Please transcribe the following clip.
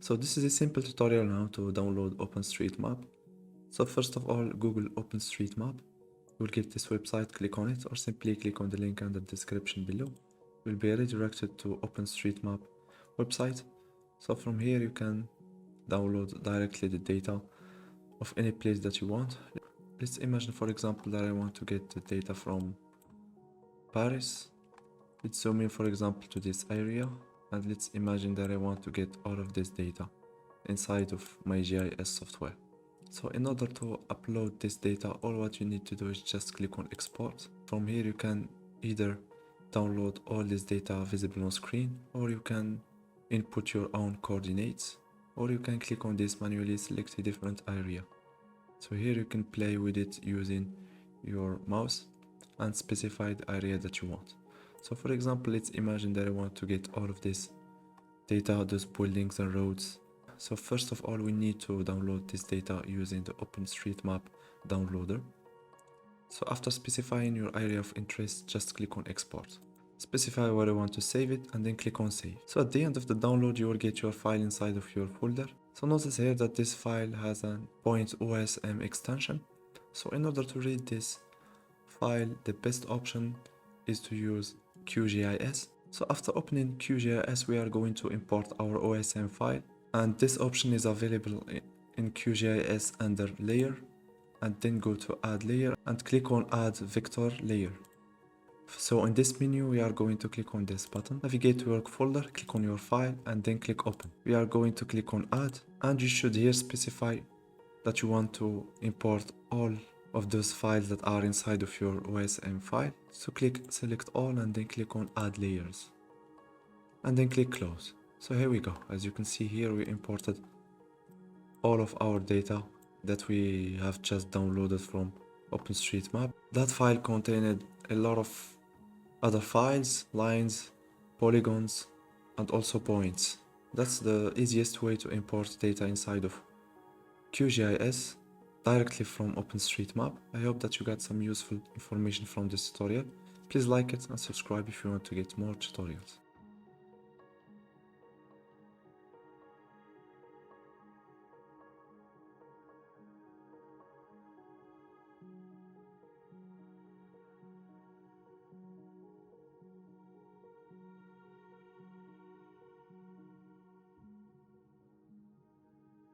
So this is a simple tutorial now to download OpenStreetMap. So first of all, Google OpenStreetMap. You'll get this website, click on it, or simply click on the link in the description below. You'll be redirected to OpenStreetMap website. So from here you can download directly the data of any place that you want. Let's imagine, for example, that I want to get the data from Paris. Let's zoom in, for example, to this area, and let's imagine that I want to get all of this data inside of my GIS software. So in order to upload this data, all what you need to do is just click on export. From here you can either download all this data visible on screen, or you can input your own coordinates, or you can click on this manually, select a different area. So here you can play with it using your mouse and specify the area that you want. So for example, let's imagine that I want to get all of this data, those buildings and roads. So first of all, we need to download this data using the OpenStreetMap downloader. So after specifying your area of interest, just click on export. Specify where you want to save it and then click on save. So at the end of the download, you will get your file inside of your folder. So notice here that this file has a .osm extension. So in order to read this file, the best option is to use QGIS. So after opening QGIS, we are going to import our OSM file, and this option is available in QGIS under layer, and then go to add layer and click on add vector layer. So in this menu, we are going to click on this button, navigate to your folder, click on your file and then click open. We are going to click on add, and you should here specify that you want to import all of those files that are inside of your OSM file. So click select all and then click on add layers and then click close. So here we go. As you can see here, we imported all of our data that we have just downloaded from OpenStreetMap. That file contained a lot of other files, lines, polygons, and also points. That's the easiest way to import data inside of QGIS directly from OpenStreetMap. I hope that you got some useful information from this tutorial. Please like it and subscribe if you want to get more tutorials.